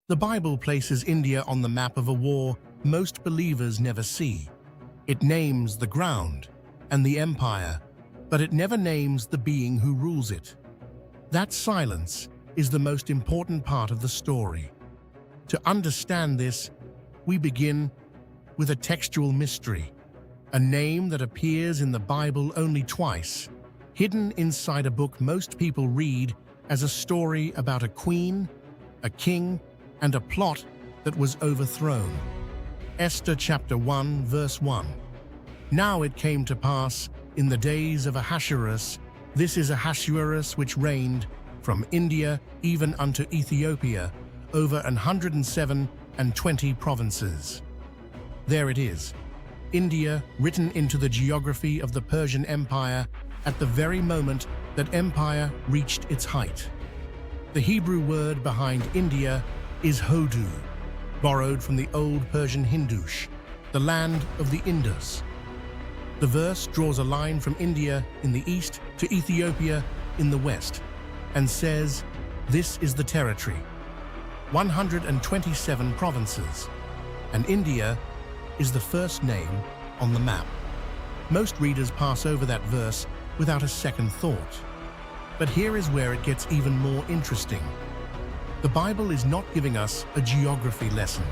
The Bible places India on the map of a war most believers never see. It names the ground and the empire, but it never names the being who rules it. That silence is the most important part of the story. To understand this, we begin with a textual mystery, a name that appears in the Bible only twice, hidden inside a book most people read as a story about a queen, a king, and a plot that was overthrown. Esther chapter 1, verse 1. Now it came to pass in the days of Ahasuerus, this is Ahasuerus which reigned from India even unto Ethiopia, over 127 provinces. There it is, India written into the geography of the Persian Empire at the very moment that empire reached its height. The Hebrew word behind India is Hodu, borrowed from the old Persian Hindush, the land of the Indus. The verse draws a line from India in the east to Ethiopia in the west, and says, this is the territory. 127 provinces, and India is the first name on the map. Most readers pass over that verse without a second thought. But here is where it gets even more interesting. The Bible is not giving us a geography lesson.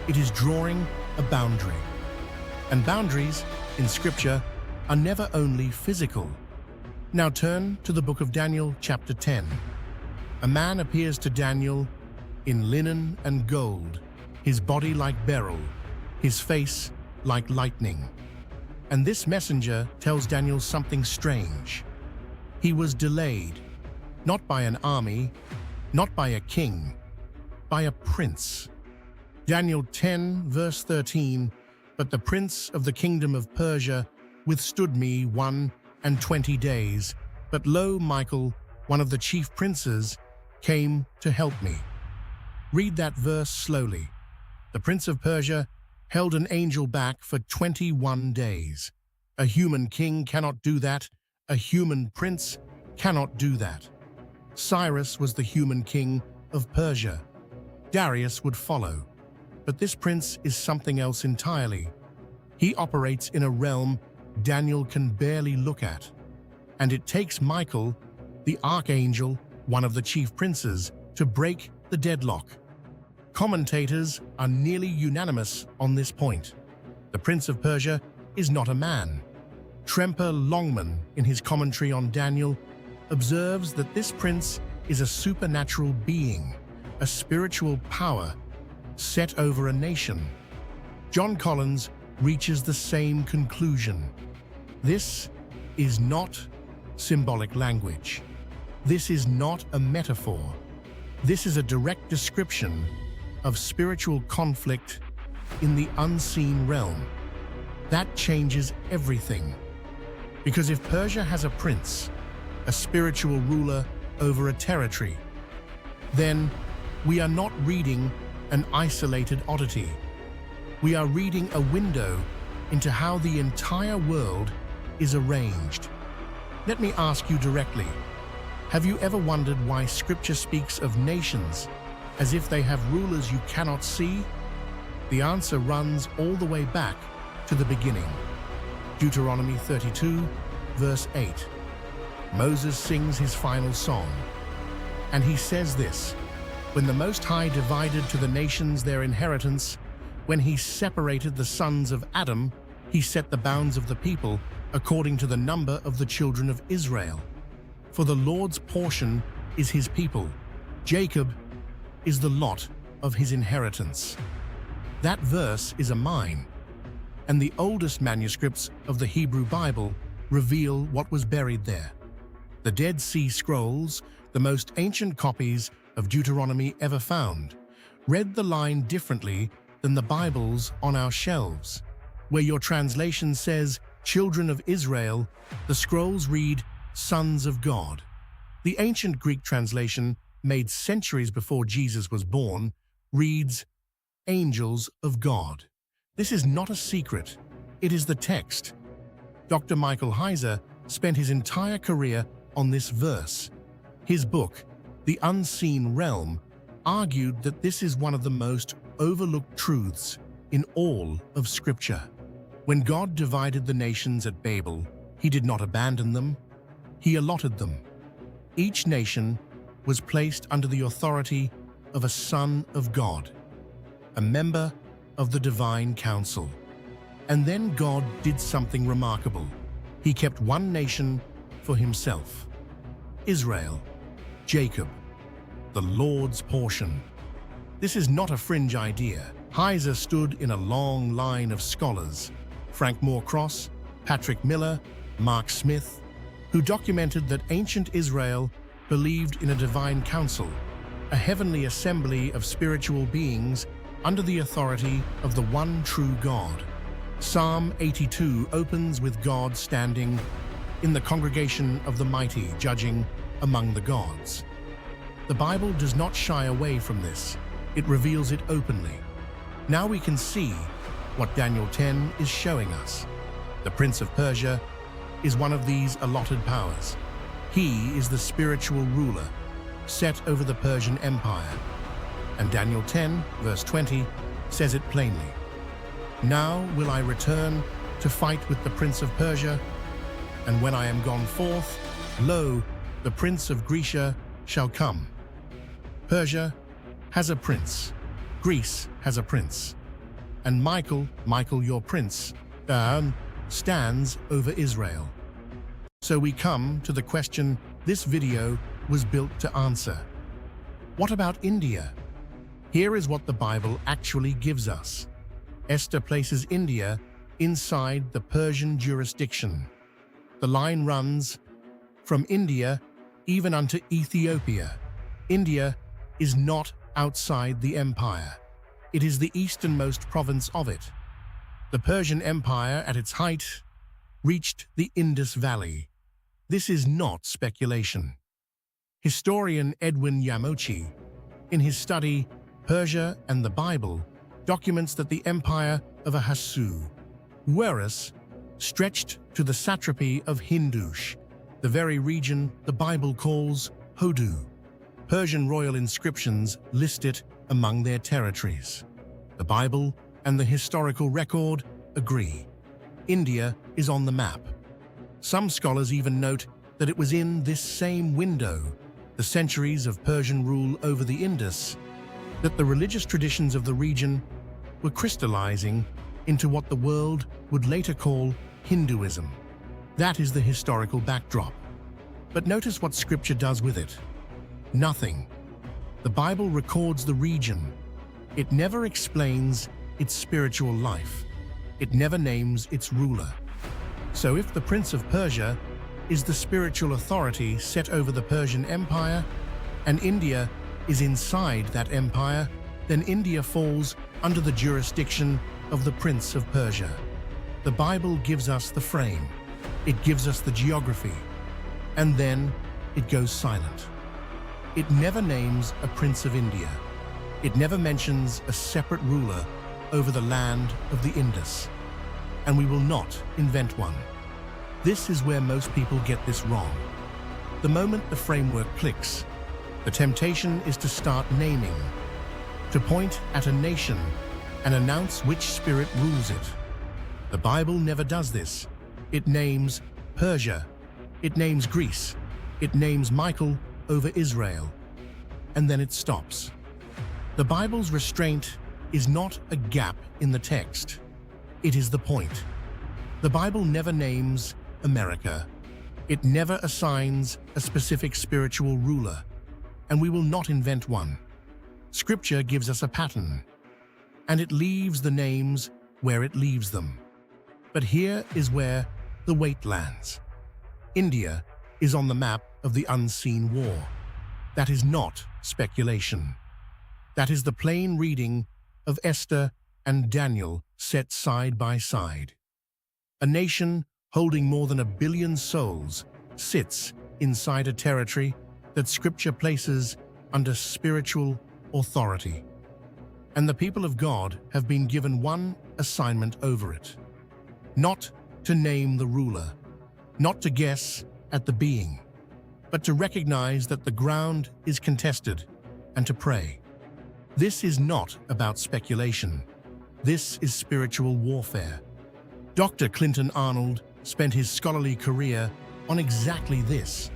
It is drawing a boundary. And boundaries in Scripture are never only physical. Now turn to the book of Daniel, chapter 10. A man appears to Daniel in linen and gold, his body like beryl, his face like lightning. And this messenger tells Daniel something strange. He was delayed, not by an army, not by a king, by a prince. Daniel 10, verse 13, but the prince of the kingdom of Persia withstood me 21 days, but lo, Michael, one of the chief princes, came to help me. Read that verse slowly. The prince of Persia held an angel back for 21 days. A human king cannot do that. A human prince cannot do that. Cyrus was the human king of Persia. Darius would follow. But this prince is something else entirely. He operates in a realm Daniel can barely look at. And it takes Michael, the archangel, one of the chief princes, to break the deadlock. Commentators are nearly unanimous on this point. The prince of Persia is not a man. Tremper Longman, in his commentary on Daniel, observes that this prince is a supernatural being, a spiritual power, set over a nation. John Collins reaches the same conclusion. This is not symbolic language. This is not a metaphor. This is a direct description of spiritual conflict in the unseen realm. That changes everything. Because if Persia has a prince, a spiritual ruler over a territory, then we are not reading an isolated oddity. We are reading a window into how the entire world is arranged. Let me ask you directly, have you ever wondered why Scripture speaks of nations as if they have rulers you cannot see? The answer runs all the way back to the beginning. Deuteronomy 32, verse 8. Moses sings his final song, and he says this, when the Most High divided to the nations their inheritance, when he separated the sons of Adam, he set the bounds of the people according to the number of the children of Israel. For the Lord's portion is his people. Jacob is the lot of his inheritance. That verse is a mine, and the oldest manuscripts of the Hebrew Bible reveal what was buried there. The Dead Sea Scrolls, the most ancient copies of Deuteronomy ever found, read the line differently than the Bibles on our shelves. Where your translation says, children of Israel, the scrolls read, sons of God. The ancient Greek translation, made centuries before Jesus was born, reads, angels of God. This is not a secret. It is the text. Dr. Michael Heiser spent his entire career on this verse. His book, The Unseen Realm, argued that this is one of the most overlooked truths in all of Scripture. When God divided the nations at Babel, He did not abandon them, He allotted them. Each nation was placed under the authority of a son of God, a member of the divine council. And then God did something remarkable. He kept one nation for Himself: Israel, Jacob, the Lord's portion. This is not a fringe idea. Heiser stood in a long line of scholars, Frank Moore-Cross, Patrick Miller, Mark Smith, who documented that ancient Israel believed in a divine council, a heavenly assembly of spiritual beings under the authority of the one true God. Psalm 82 opens with God standing in the congregation of the mighty, judging among the gods. The Bible does not shy away from this. It reveals it openly. Now we can see what Daniel 10 is showing us. The Prince of Persia is one of these allotted powers. He is the spiritual ruler set over the Persian Empire. And Daniel 10, verse 20, says it plainly. Now will I return to fight with the Prince of Persia, and when I am gone forth, lo, the Prince of Grecia shall come. Persia has a prince, Greece has a prince, and Michael your prince, stands over Israel. So we come to the question this video was built to answer. What about India? Here is what the Bible actually gives us. Esther places India inside the Persian jurisdiction. The line runs from India even unto Ethiopia. India is not outside the empire. It is the easternmost province of it. The Persian Empire, at its height, reached the Indus Valley. This is not speculation. Historian Edwin Yamochi, in his study Persia and the Bible, documents that the empire of Ahasuerus stretched to the satrapy of Hindush, the very region the Bible calls Hodu. Persian royal inscriptions list it among their territories. The Bible and the historical record agree. India is on the map. Some scholars even note that it was in this same window, the centuries of Persian rule over the Indus, that the religious traditions of the region were crystallizing into what the world would later call Hinduism. That is the historical backdrop. But notice what Scripture does with it. Nothing. The Bible records the region. It never explains its spiritual life. It never names its ruler. So if the Prince of Persia is the spiritual authority set over the Persian Empire, and India is inside that empire, then India falls under the jurisdiction of the Prince of Persia. The Bible gives us the frame. It gives us the geography. And then it goes silent. It never names a Prince of India. It never mentions a separate ruler over the land of the Indus. And we will not invent one. This is where most people get this wrong. The moment the framework clicks, the temptation is to start naming, to point at a nation and announce which spirit rules it. The Bible never does this. It names Persia, it names Greece, it names Michael over Israel, and then it stops. The Bible's restraint is not a gap in the text. It is the point. The Bible never names America. It never assigns a specific spiritual ruler, and we will not invent one. Scripture gives us a pattern, and it leaves the names where it leaves them. But here is where the weight lands. India is on the map of the unseen war. That is not speculation. That is the plain reading of Esther and Daniel set side by side. A nation holding more than 1 billion souls sits inside a territory that Scripture places under spiritual authority. And the people of God have been given one assignment over it: not to name the ruler, not to guess at the being, but to recognize that the ground is contested and to pray. This is not about speculation. This is spiritual warfare. Dr. Clinton Arnold spent his scholarly career on exactly this.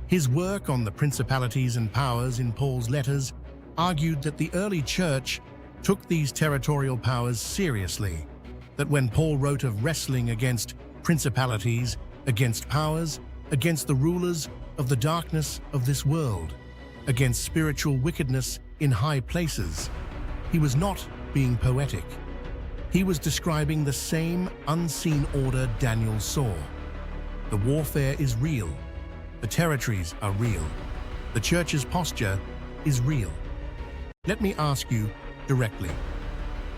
His work on the principalities and powers in Paul's letters argued that the early church took these territorial powers seriously, that when Paul wrote of wrestling against principalities, against powers, against the rulers of the darkness of this world, against spiritual wickedness in high places, he was not being poetic. He was describing the same unseen order Daniel saw. The warfare is real. The territories are real. The church's posture is real. Let me ask you directly.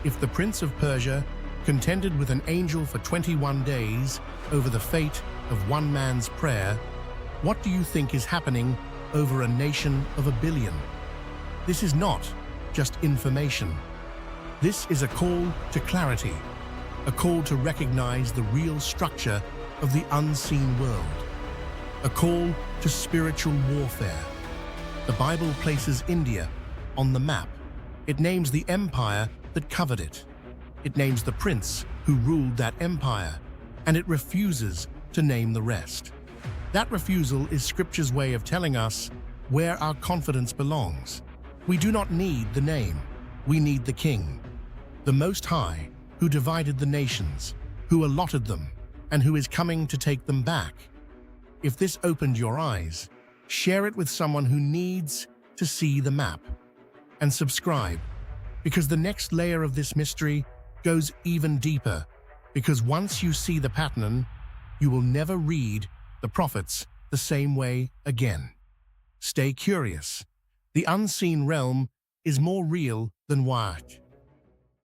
If the Prince of Persia contended with an angel for 21 days over the fate of one man's prayer, what do you think is happening over a nation of 1 billion? This is not just information. This is a call to clarity, a call to recognize the real structure of the unseen world, a call to spiritual warfare. The Bible places India on the map. It names the empire that covered it. It names the prince who ruled that empire, and it refuses to name the rest. That refusal is Scripture's way of telling us where our confidence belongs. We do not need the name. We need the King, the Most High, who divided the nations, who allotted them, and who is coming to take them back. If this opened your eyes, share it with someone who needs to see the map. And subscribe, because the next layer of this mystery goes even deeper, because once you see the pattern, you will never read the prophets the same way again. Stay curious. The unseen realm is more real than what